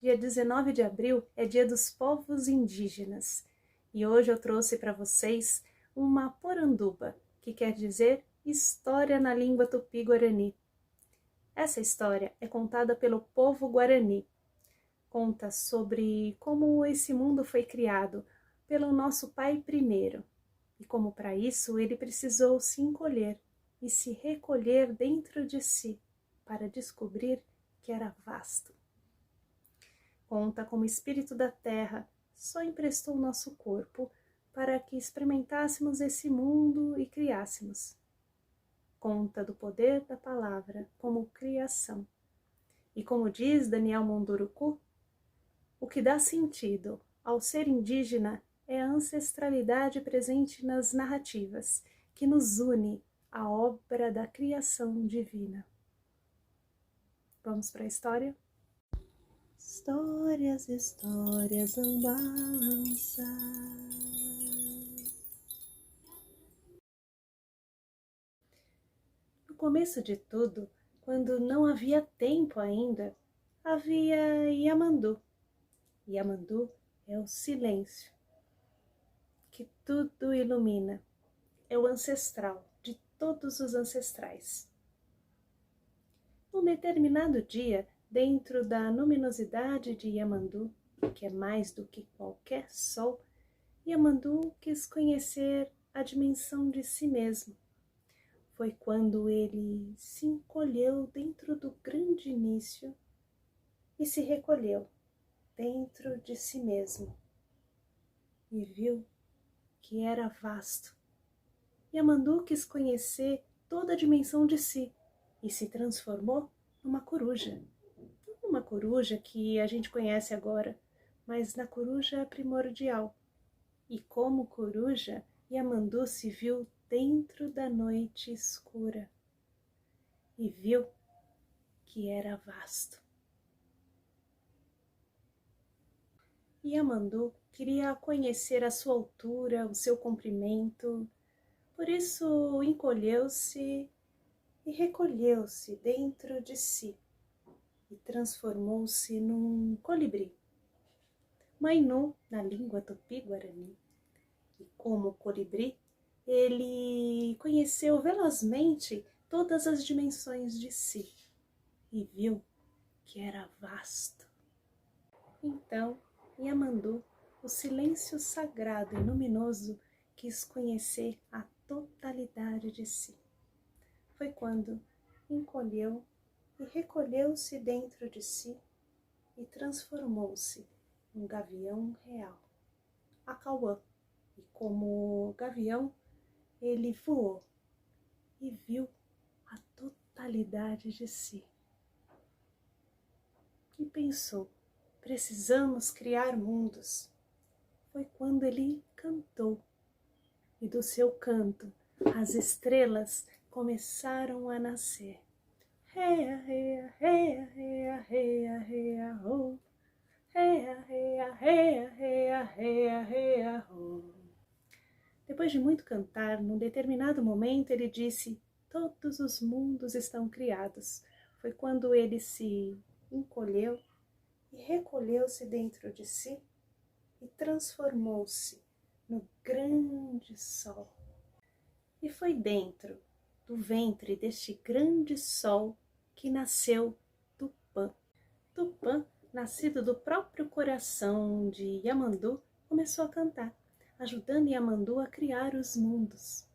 Dia 19 de abril é dia dos povos indígenas e hoje eu trouxe para vocês uma poranduba, que quer dizer história na língua tupi-guarani. Essa história é contada pelo povo guarani. Conta sobre como esse mundo foi criado pelo nosso pai primeiro e como para isso ele precisou se encolher e se recolher dentro de si para descobrir que era vasto. Conta como o espírito da terra só emprestou nosso corpo para que experimentássemos esse mundo e criássemos. Conta do poder da palavra como criação. E como diz Daniel Munduruku, o que dá sentido ao ser indígena é a ancestralidade presente nas narrativas, que nos une à obra da criação divina. Vamos para a história? Histórias, histórias vão balançar. No começo de tudo, quando não havia tempo ainda, havia Yamandu. Yamandu é o silêncio, que tudo ilumina. É o ancestral de todos os ancestrais. Num determinado dia, dentro da luminosidade de Yamandu, que é mais do que qualquer sol, Yamandu quis conhecer a dimensão de si mesmo. Foi quando ele se encolheu dentro do grande início e se recolheu dentro de si mesmo e viu que era vasto. Yamandu quis conhecer toda a dimensão de si e se transformou numa coruja. Não uma coruja que a gente conhece agora, mas na coruja primordial. E como coruja, Yamandu se viu dentro da noite escura e viu que era vasto. Yamandu queria conhecer a sua altura, o seu comprimento, por isso encolheu-se e recolheu-se dentro de si e transformou-se num colibri. Mainu, na língua tupi-guarani. E como colibri, ele conheceu velozmente todas as dimensões de si e viu que era vasto. Então, Yamandu, o silêncio sagrado e luminoso, quis conhecer a totalidade de si. Foi quando encolheu e recolheu-se dentro de si e transformou-se num gavião real, Acauã. E como gavião, ele voou e viu a totalidade de si. E pensou, precisamos criar mundos. Foi quando ele cantou. E do seu canto, as estrelas começaram a nascer. Rea, rea, rea, rea, rea, rea, oh. Rea, rea, rea, rea, rea, rea, oh. Depois de muito cantar, num determinado momento ele disse, todos os mundos estão criados. Foi quando ele se encolheu e recolheu-se dentro de si e transformou-se no grande sol. E foi dentro do ventre deste grande sol que nasceu Tupã. Tupã, nascido do próprio coração de Yamandu, começou a cantar, ajudando Yamandu a criar os mundos.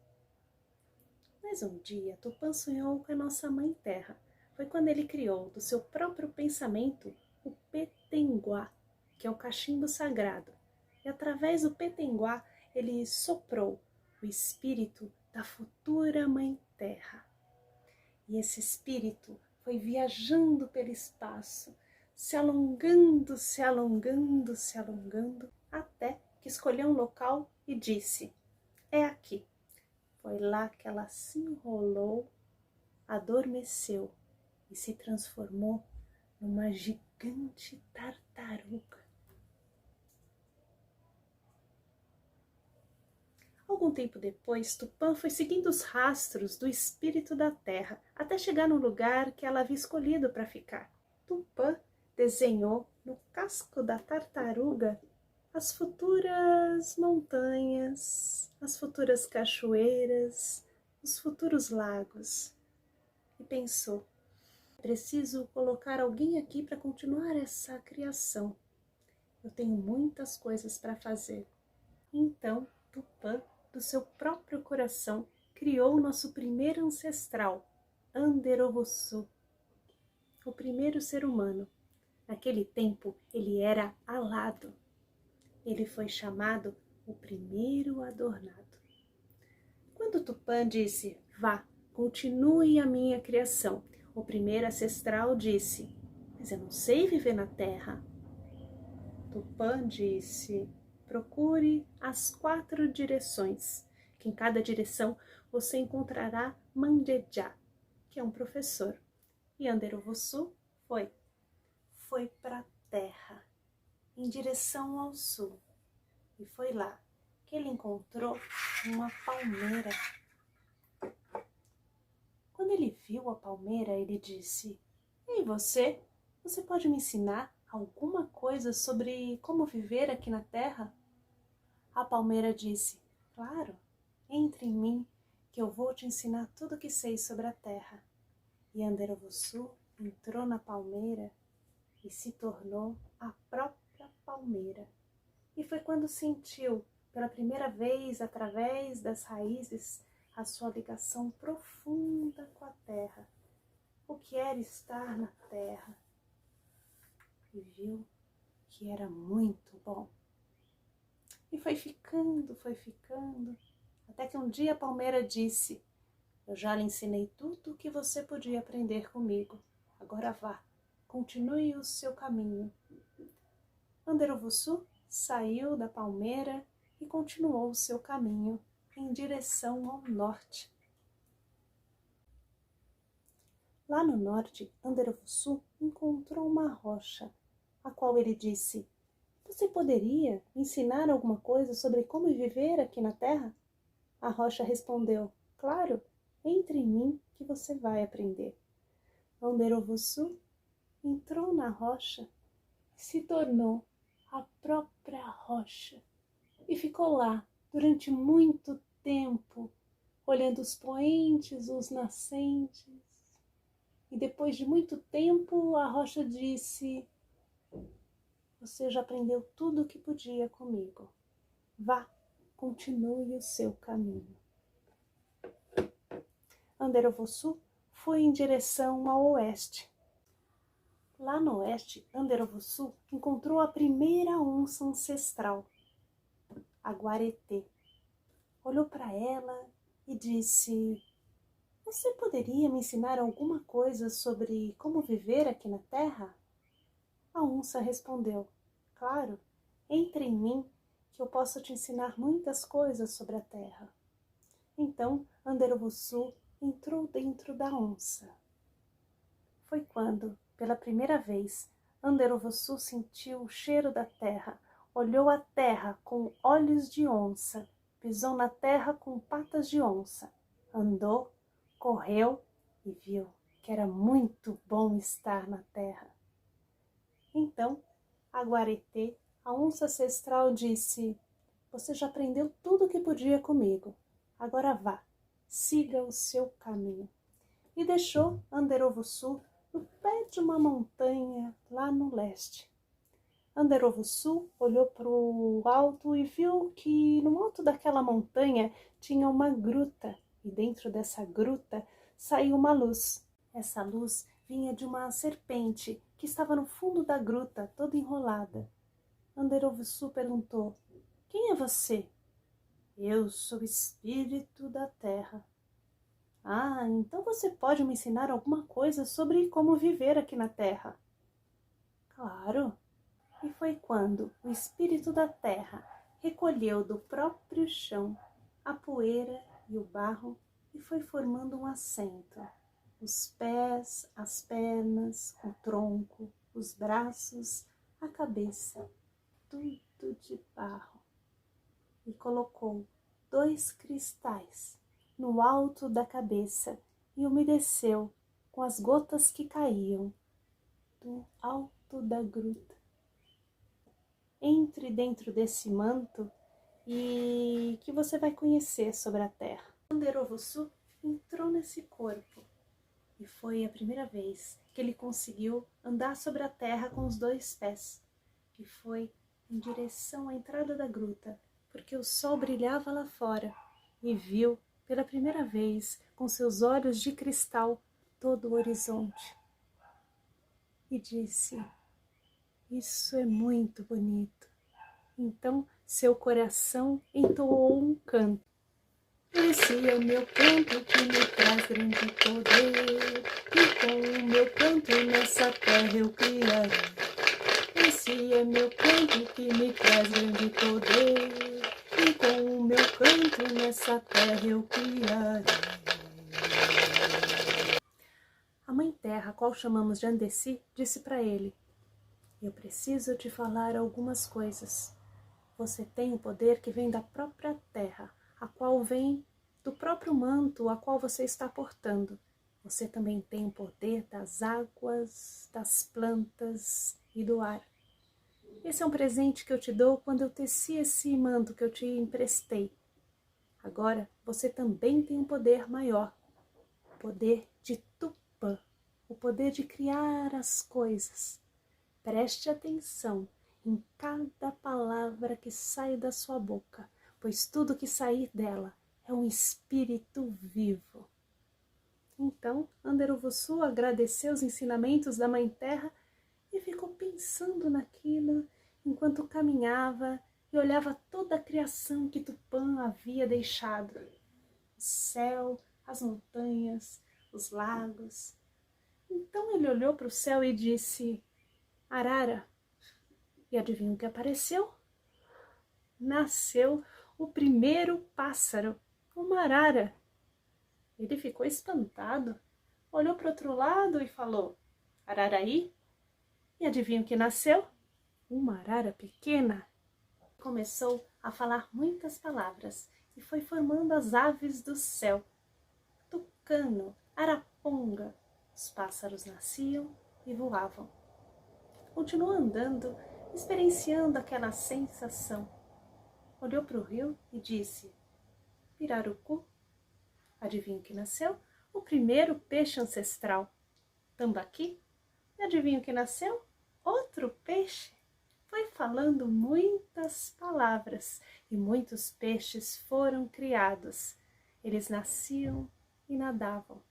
Mas um dia Tupã sonhou com a nossa Mãe Terra. Foi quando ele criou do seu próprio pensamento o Petenguá, que é o cachimbo sagrado. E através do Petenguá ele soprou o espírito da futura Mãe Terra. E esse espírito foi viajando pelo espaço, se alongando, se alongando, se alongando, até que escolheu um local e disse, é aqui. Foi lá que ela se enrolou, adormeceu e se transformou numa gigante tartaruga. Algum tempo depois, Tupã foi seguindo os rastros do espírito da terra até chegar no lugar que ela havia escolhido para ficar. Tupã desenhou no casco da tartaruga as futuras montanhas, as futuras cachoeiras, os futuros lagos. E pensou: preciso colocar alguém aqui para continuar essa criação. Eu tenho muitas coisas para fazer. Então, Tupã, do seu próprio coração, criou o nosso primeiro ancestral, Anderovossu, o primeiro ser humano. Naquele tempo, ele era alado. Ele foi chamado o primeiro adornado. Quando Tupã disse: vá, continue a minha criação, o primeiro ancestral disse: mas eu não sei viver na terra. Tupã disse: procure as 4 direções, que em cada direção você encontrará Manjejá, que é um professor. E Anderovossu foi para a terra, em direção ao sul. E foi lá que ele encontrou uma palmeira. Quando ele viu a palmeira, ele disse: ei, você pode me ensinar alguma coisa sobre como viver aqui na terra? A palmeira disse: claro, entre em mim, que eu vou te ensinar tudo o que sei sobre a terra. E Anderovossu entrou na palmeira e se tornou a própria palmeira. E foi quando sentiu, pela primeira vez, através das raízes, a sua ligação profunda com a terra. O que era estar na terra. E viu que era muito bom. E foi ficando, até que um dia a palmeira disse: eu já lhe ensinei tudo o que você podia aprender comigo. Agora vá, continue o seu caminho. Anderovossu saiu da palmeira e continuou o seu caminho em direção ao norte. Lá no norte, Anderovossu encontrou uma rocha, a qual ele disse: você poderia ensinar alguma coisa sobre como viver aqui na terra? A rocha respondeu: claro, entre em mim que você vai aprender. Anderovossu entrou na rocha e se tornou a própria rocha. E ficou lá durante muito tempo, olhando os poentes, os nascentes. E depois de muito tempo, a rocha disse: você já aprendeu tudo o que podia comigo. Vá, continue o seu caminho. Anderovossu foi em direção ao oeste. Lá no oeste, Anderovossu encontrou a primeira onça ancestral, a Guaretê. Olhou para ela e disse: você poderia me ensinar alguma coisa sobre como viver aqui na terra? A onça respondeu: claro, entre em mim que eu posso te ensinar muitas coisas sobre a terra. Então Anderovossu entrou dentro da onça. Foi quando, pela primeira vez, Anderovossu sentiu o cheiro da terra, olhou a terra com olhos de onça, pisou na terra com patas de onça, andou, correu e viu que era muito bom estar na terra. Então, a Guaretê, a onça ancestral, disse: você já aprendeu tudo o que podia comigo. Agora vá, siga o seu caminho. E deixou Anderovossu no pé de uma montanha lá no leste. Anderovossu olhou para o alto e viu que no alto daquela montanha tinha uma gruta, e dentro dessa gruta saiu uma luz. Essa luz vinha de uma serpente que estava no fundo da gruta, toda enrolada. Anderovossu perguntou: quem é você? Eu sou o espírito da terra. Ah, então você pode me ensinar alguma coisa sobre como viver aqui na terra? Claro. E foi quando o espírito da terra recolheu do próprio chão a poeira e o barro e foi formando um assento. Os pés, as pernas, o tronco, os braços, a cabeça, tudo de barro. E colocou 2 cristais no alto da cabeça e umedeceu com as gotas que caíam do alto da gruta. entre dentro desse manto e que você vai conhecer sobre a Terra. Anderovussu entrou nesse corpo e foi a primeira vez que ele conseguiu andar sobre a Terra com os 2 pés. E foi em direção à entrada da gruta, porque o sol brilhava lá fora, e viu pela primeira vez com seus olhos de cristal todo o horizonte. E disse: isso é muito bonito. Então seu coração entoou um canto. Esse é o meu canto que me traz grande poder, e com o meu canto nessa terra eu criarei. Esse é meu canto que me traz grande poder, e com o meu canto nessa terra eu criarei. A Mãe Terra, a qual chamamos de Andessi, disse para ele: eu preciso te falar algumas coisas. Você tem o poder que vem da própria terra, a qual vem do próprio manto a qual você está portando. Você também tem o poder das águas, das plantas e do ar. Esse é um presente que eu te dou quando eu teci esse manto que eu te emprestei. Agora você também tem um poder maior, o poder de Tupã, o poder de criar as coisas. Preste atenção em cada palavra que sai da sua boca, pois tudo que sair dela é um espírito vivo. Então, Anderovussu agradeceu os ensinamentos da Mãe Terra e ficou pensando naquilo enquanto caminhava e olhava toda a criação que Tupã havia deixado. O céu, as montanhas, os lagos. Então ele olhou para o céu e disse: Arara. E adivinha o que apareceu? Nasceu o primeiro pássaro, uma arara. Ele ficou espantado, olhou para o outro lado e falou: Araraí? E adivinha o que nasceu? Uma arara pequena. Começou a falar muitas palavras e foi formando as aves do céu. Tucano, araponga. Os pássaros nasciam e voavam. Continuou andando, experienciando aquela sensação. Olhou para o rio e disse: Pirarucu. Adivinha o que nasceu? O primeiro peixe ancestral. Tambaqui. E adivinha o que nasceu? Outro peixe. Foi falando muitas palavras e muitos peixes foram criados. Eles nasciam e nadavam.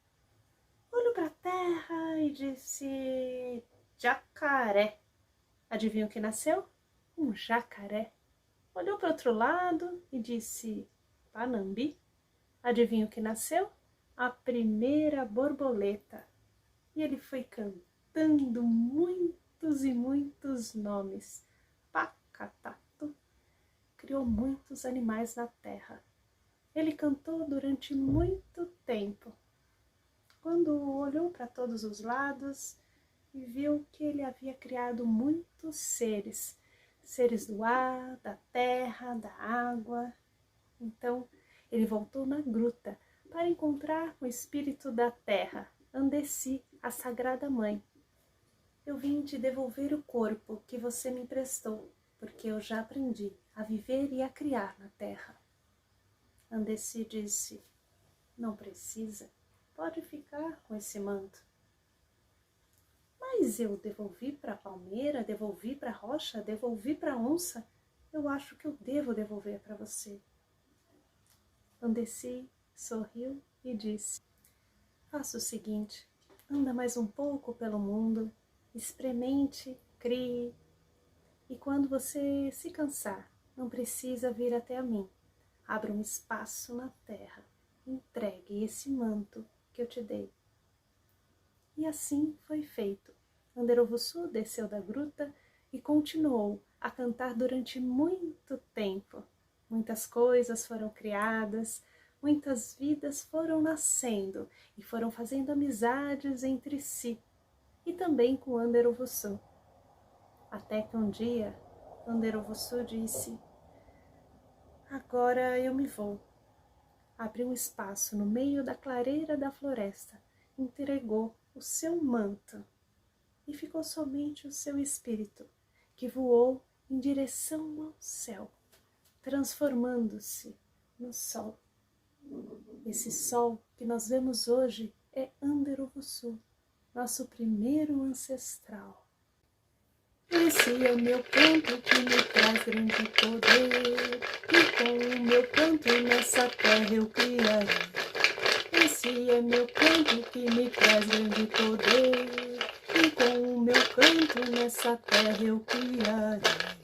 Olhou para a terra e disse: Jacaré. Adivinha o que nasceu? Um jacaré. Olhou para o outro lado e disse: Panambi. Adivinha o que nasceu? A primeira borboleta. E ele foi cantando muitos e muitos nomes. Pacatatu. Criou muitos animais na terra. Ele cantou durante muito tempo. Quando olhou para todos os lados e viu que ele havia criado muitos seres. Seres do ar, da terra, da água. Então, ele voltou na gruta para encontrar o espírito da terra, Andessi, a Sagrada Mãe. Eu vim te devolver o corpo que você me emprestou, porque eu já aprendi a viver e a criar na terra. Andessi disse: não precisa, pode ficar com esse manto. Mas eu devolvi para a palmeira, devolvi para a rocha, devolvi para a onça. Eu acho que eu devo devolver para você. Andessi sorriu e disse: faça o seguinte, anda mais um pouco pelo mundo, experimente, crie, e quando você se cansar, não precisa vir até a mim. Abra um espaço na terra, entregue esse manto que eu te dei. E assim foi feito. Anderovussu desceu da gruta e continuou a cantar durante muito tempo. Muitas coisas foram criadas, muitas vidas foram nascendo e foram fazendo amizades entre si, e também com Anderovussu. Até que um dia, Anderovussu disse: agora eu me vou. Abriu um espaço no meio da clareira da floresta, entregou o seu manto, e ficou somente o seu espírito, que voou em direção ao céu, transformando-se no sol. Esse sol que nós vemos hoje é Anderuvuçu, nosso primeiro ancestral. Esse é meu canto que me traz grande poder, e com o meu canto nessa terra eu criarei. Esse é meu canto que me traz grande poder, e com o meu canto nessa terra eu criarei.